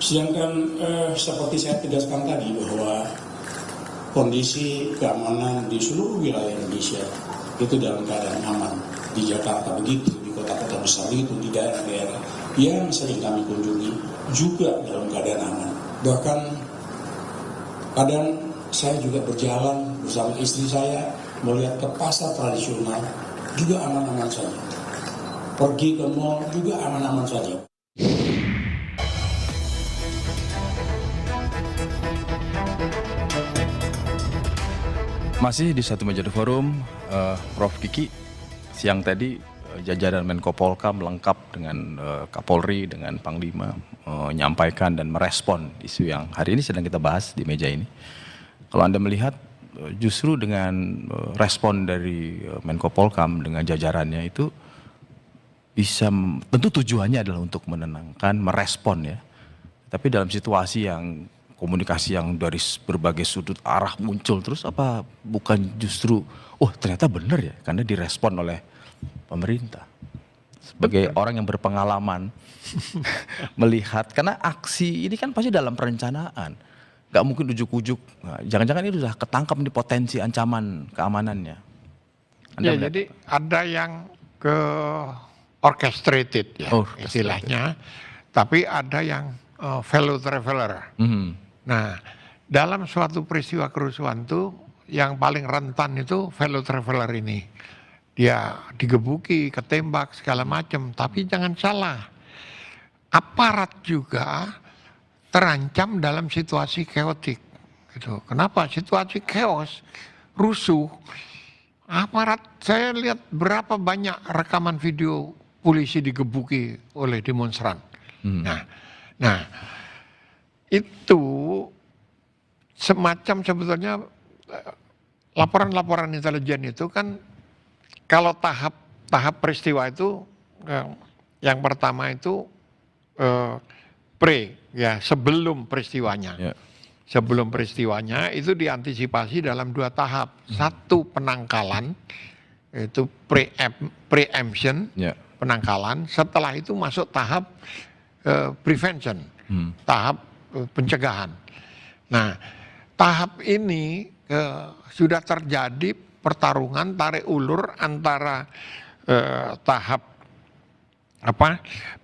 Sedangkan seperti saya tegaskan tadi bahwa kondisi keamanan di seluruh wilayah Indonesia itu dalam keadaan aman. Di Jakarta begitu, di kota-kota besar itu, di daerah-daerah yang sering kami kunjungi juga dalam keadaan aman. Bahkan kadang saya juga berjalan bersama istri saya melihat ke pasar tradisional juga aman-aman saja. Pergi ke mall juga aman-aman saja. Masih di Satu Meja The Forum, Prof. Kiki, siang tadi jajaran Menko Polkam lengkap dengan Kapolri, dengan Panglima, menyampaikan dan merespon isu yang hari ini sedang kita bahas di meja ini. Kalau Anda melihat justru dengan respon dari Menko Polkam dengan jajarannya itu bisa, tentu tujuannya adalah untuk menenangkan, merespon ya. Tapi dalam situasi yang komunikasi yang dari berbagai sudut arah muncul terus, apa bukan justru ternyata benar ya karena direspon oleh pemerintah. Sebagai orang yang berpengalaman melihat, karena aksi ini kan pasti dalam perencanaan, gak mungkin ujuk-ujuk. Nah, jangan-jangan ini sudah ketangkap di potensi ancaman keamanannya. Ya, jadi ada yang ke orchestrated ya istilahnya, tapi ada yang fellow traveler. Nah, dalam suatu peristiwa kerusuhan itu yang paling rentan itu fellow traveler ini. Dia digebuki, ketembak segala macam, tapi jangan salah. Aparat juga terancam dalam situasi chaotic gitu. Kenapa? Situasi chaos, rusuh. Aparat, saya lihat berapa banyak rekaman video polisi digebuki oleh demonstran. Nah, itu semacam sebetulnya laporan-laporan intelijen itu kan, kalau tahap peristiwa itu yang pertama itu sebelum peristiwanya. Sebelum peristiwanya itu diantisipasi dalam 2 tahap. Satu, penangkalan, itu preemption, penangkalan. Setelah itu masuk tahap prevention, tahap pencegahan. Nah, tahap ini sudah terjadi pertarungan tarik ulur antara tahap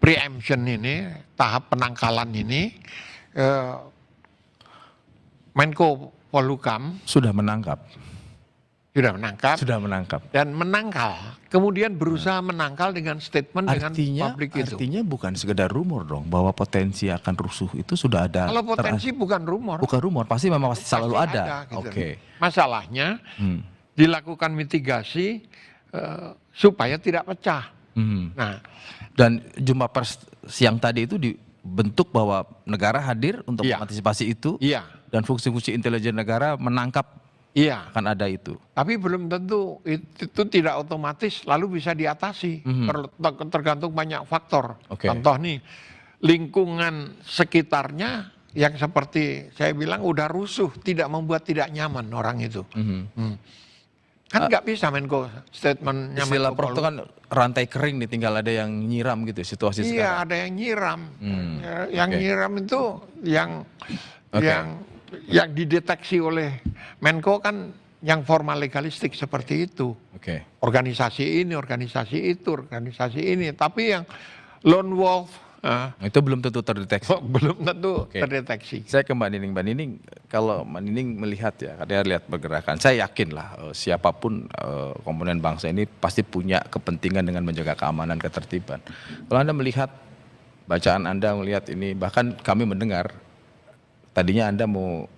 preemption ini, tahap penangkalan ini. Menko Polhukam sudah menangkap dan menangkal, kemudian berusaha menangkal dengan statement dengan publik itu. Artinya bukan sekedar rumor dong bahwa potensi akan rusuh itu sudah ada. Kalau potensi bukan rumor, pasti memang selalu ada. Gitu. Masalahnya dilakukan mitigasi supaya tidak pecah. Nah, dan jumpa pers siang tadi itu dibentuk bahwa negara hadir untuk mengantisipasi itu. Dan fungsi-fungsi intelijen negara menangkap akan ada itu. Tapi belum tentu itu tidak otomatis lalu bisa diatasi. Tergantung banyak faktor. Contoh nih, lingkungan sekitarnya yang seperti saya bilang udah rusuh, tidak membuat tidak nyaman orang itu. Kan nggak bisa Menko statementnya. Istilah Prof itu kan rantai kering nih, tinggal ada yang nyiram gitu situasi sekarang. Iya, ada yang nyiram. Yang nyiram itu yang dideteksi oleh Menko kan yang formal legalistik seperti itu. Organisasi ini, organisasi itu, organisasi ini. Tapi yang lone wolf itu belum tentu terdeteksi. Belum tentu terdeteksi. Saya ke Mbak Nining. Mbak Nining, kalau Mbak Nining melihat ya, katanya lihat pergerakan, saya yakin lah siapapun komponen bangsa ini pasti punya kepentingan dengan menjaga keamanan, ketertiban. Kalau Anda melihat, bacaan Anda melihat ini, bahkan kami mendengar tadinya Anda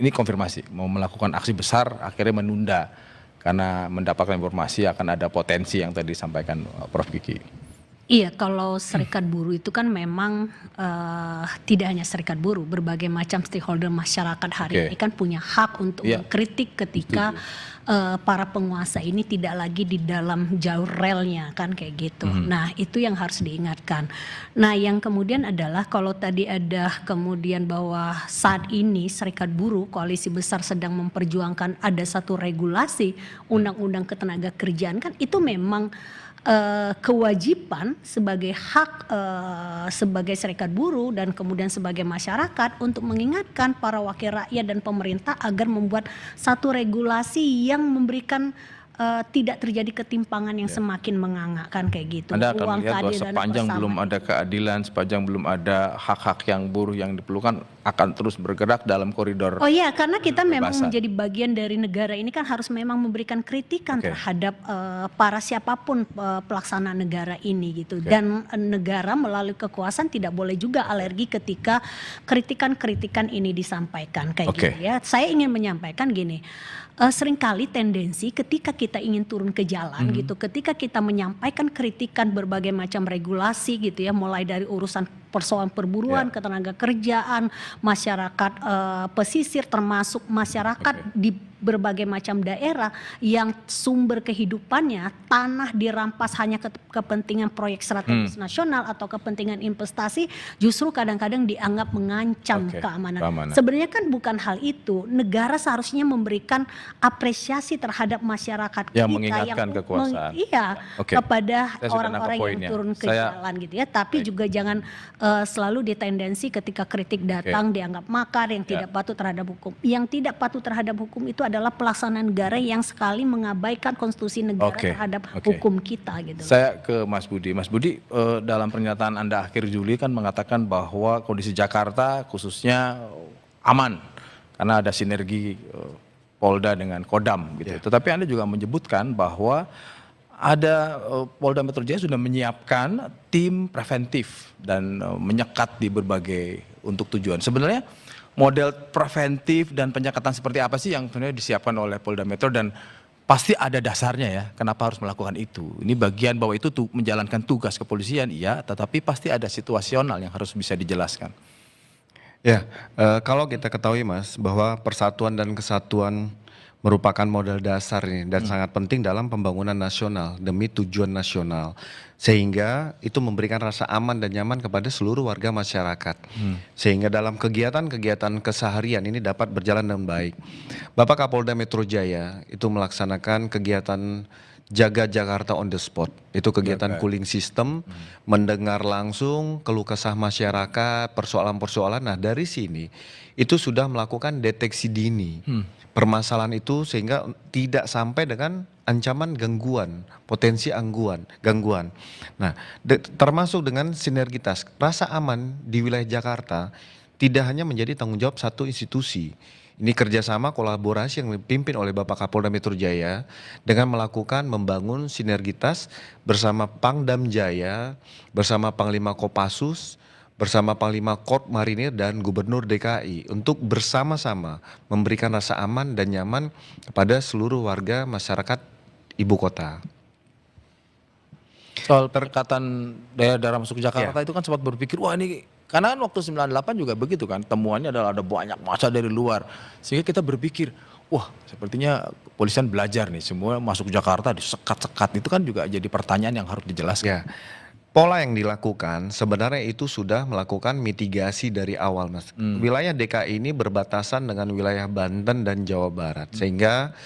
ini konfirmasi, mau melakukan aksi besar, akhirnya menunda karena mendapatkan informasi akan ada potensi yang tadi disampaikan Prof. Kiki. Iya, kalau serikat buruh itu kan memang tidak hanya serikat buruh, berbagai macam stakeholder masyarakat hari ini kan punya hak untuk mengkritik ketika para penguasa ini tidak lagi di dalam jalur relnya kan kayak gitu. Nah, itu yang harus diingatkan. Nah, yang kemudian adalah kalau tadi ada kemudian bahwa saat ini serikat buruh koalisi besar sedang memperjuangkan ada satu regulasi undang-undang ketenaga kerjaan, kan itu memang kewajiban sebagai hak sebagai serikat buruh dan kemudian sebagai masyarakat untuk mengingatkan para wakil rakyat dan pemerintah agar membuat satu regulasi yang memberikan tidak terjadi ketimpangan yang semakin menganga kayak gitu. Anda akan melihat bahwa sepanjang belum ada keadilan, sepanjang belum ada hak-hak yang buruh yang diperlukan akan terus bergerak dalam koridor. Oh iya, karena kita memang menjadi bagian dari negara ini kan harus memang memberikan kritikan terhadap para siapapun pelaksana negara ini gitu. Dan negara melalui kekuasaan tidak boleh juga alergi ketika kritikan-kritikan ini disampaikan kayak gitu ya. Saya ingin menyampaikan gini. Seringkali tendensi ketika kita ingin turun ke jalan gitu, ketika kita menyampaikan kritikan berbagai macam regulasi gitu ya, mulai dari urusan persoalan perburuan, ketenaga kerjaan, masyarakat pesisir, termasuk masyarakat di berbagai macam daerah yang sumber kehidupannya tanah dirampas hanya kepentingan proyek strategis nasional atau kepentingan investasi, justru kadang-kadang dianggap mengancam keamanan. Sebenarnya kan bukan hal itu. Negara seharusnya memberikan apresiasi terhadap masyarakat yang kita mengingatkan kekuasaan. Kepada orang-orang yang turun ke jalan gitu ya. Tapi juga jangan selalu ditendensi ketika kritik datang dianggap makar, yang tidak patuh terhadap hukum. Yang tidak patuh terhadap hukum itu adalah pelaksanaan negara yang sekali mengabaikan konstitusi negara terhadap hukum kita gitu. Saya ke Mas Budi. Mas Budi, dalam pernyataan Anda akhir Juli kan mengatakan bahwa kondisi Jakarta khususnya aman karena ada sinergi Polda dengan Kodam gitu. Tetapi Anda juga menyebutkan bahwa ada Polda Metro Jaya sudah menyiapkan tim preventif dan menyekat di berbagai untuk tujuan. Sebenarnya model preventif dan penyekatan seperti apa sih yang sebenarnya disiapkan oleh Polda Metro, dan pasti ada dasarnya ya kenapa harus melakukan itu. Ini bagian bahwa itu menjalankan tugas kepolisian, iya, tetapi pasti ada situasional yang harus bisa dijelaskan. Ya, kalau kita ketahui Mas bahwa persatuan dan kesatuan merupakan modal dasar ini dan sangat penting dalam pembangunan nasional demi tujuan nasional, sehingga itu memberikan rasa aman dan nyaman kepada seluruh warga masyarakat, sehingga dalam kegiatan-kegiatan keseharian ini dapat berjalan dengan baik. Bapak Kapolda Metro Jaya itu melaksanakan kegiatan Jaga Jakarta on the spot, itu kegiatan cooling system, mendengar langsung keluh kesah masyarakat, persoalan-persoalan. Nah dari sini itu sudah melakukan deteksi dini permasalahan itu sehingga tidak sampai dengan ancaman gangguan, potensi gangguan. Nah termasuk dengan sinergitas, rasa aman di wilayah Jakarta tidak hanya menjadi tanggung jawab satu institusi. Ini kerjasama kolaborasi yang dipimpin oleh Bapak Kapolda Metro Jaya dengan melakukan membangun sinergitas bersama Pangdam Jaya, bersama Panglima Kopassus, bersama Panglima Korps Marinir dan Gubernur DKI untuk bersama-sama memberikan rasa aman dan nyaman kepada seluruh warga masyarakat ibu kota. Soal perkatan daerah masuk Jakarta itu kan sempat berpikir, wah ini karena kan waktu 98 juga begitu kan, temuannya adalah ada banyak massa dari luar, sehingga kita berpikir, wah sepertinya kepolisian belajar nih, semua masuk Jakarta disekat-sekat, itu kan juga jadi pertanyaan yang harus dijelaskan. Pola yang dilakukan sebenarnya itu sudah melakukan mitigasi dari awal Mas. Wilayah DKI ini berbatasan dengan wilayah Banten dan Jawa Barat, sehingga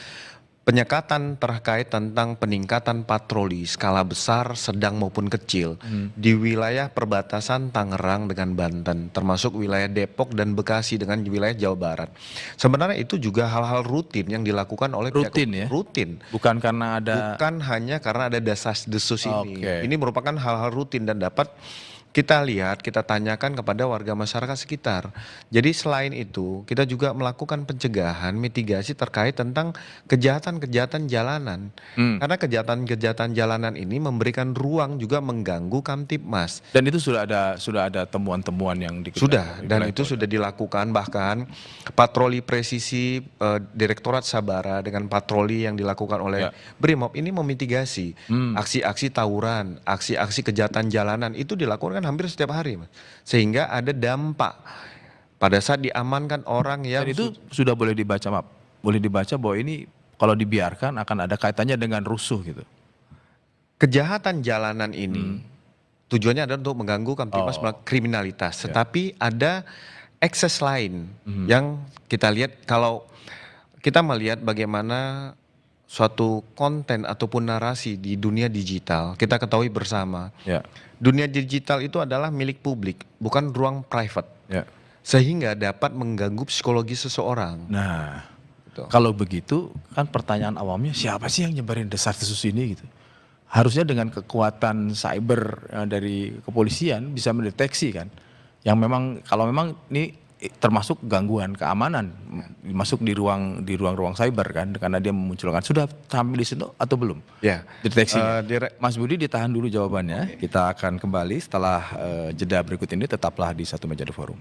penyekatan terkait tentang peningkatan patroli skala besar, sedang maupun kecil di wilayah perbatasan Tangerang dengan Banten, termasuk wilayah Depok dan Bekasi dengan wilayah Jawa Barat. Sebenarnya itu juga hal-hal rutin yang dilakukan oleh rutin. Bukan karena ada, bukan hanya karena ada desas-desus ini. Ini merupakan hal-hal rutin dan dapat kita lihat, kita tanyakan kepada warga masyarakat sekitar. Jadi selain itu, kita juga melakukan pencegahan, mitigasi terkait tentang kejahatan-kejahatan jalanan. Karena kejahatan-kejahatan jalanan ini memberikan ruang juga mengganggu Kamtibmas. Dan itu sudah ada temuan-temuan yang sudah, dan itu sudah dilakukan, bahkan patroli presisi Direktorat Sabara dengan patroli yang dilakukan oleh Brimob ini memitigasi aksi-aksi tawuran, aksi-aksi kejahatan jalanan itu dilakukan hampir setiap hari, Mas. Sehingga ada dampak pada saat diamankan orang yang dan itu sudah boleh dibaca bahwa ini kalau dibiarkan akan ada kaitannya dengan rusuh gitu. Kejahatan jalanan ini tujuannya adalah untuk mengganggu Kamtibmas kriminalitas, tetapi ada ekses lain yang kita lihat. Kalau kita melihat bagaimana suatu konten ataupun narasi di dunia digital, kita ketahui bersama, dunia digital itu adalah milik publik, bukan ruang private, sehingga dapat mengganggu psikologi seseorang. Nah, kalau begitu kan pertanyaan awamnya, siapa sih yang nyebarin desas-desus ini gitu? Harusnya dengan kekuatan cyber dari kepolisian bisa mendeteksi kan, yang memang kalau memang ini termasuk gangguan keamanan masuk di ruang cyber kan, karena dia memunculkan. Sudah sampai di situ atau belum? Ya, deteksinya. Mas Budi ditahan dulu jawabannya. Kita akan kembali setelah jeda berikut ini. Tetaplah di Satu Meja The Forum.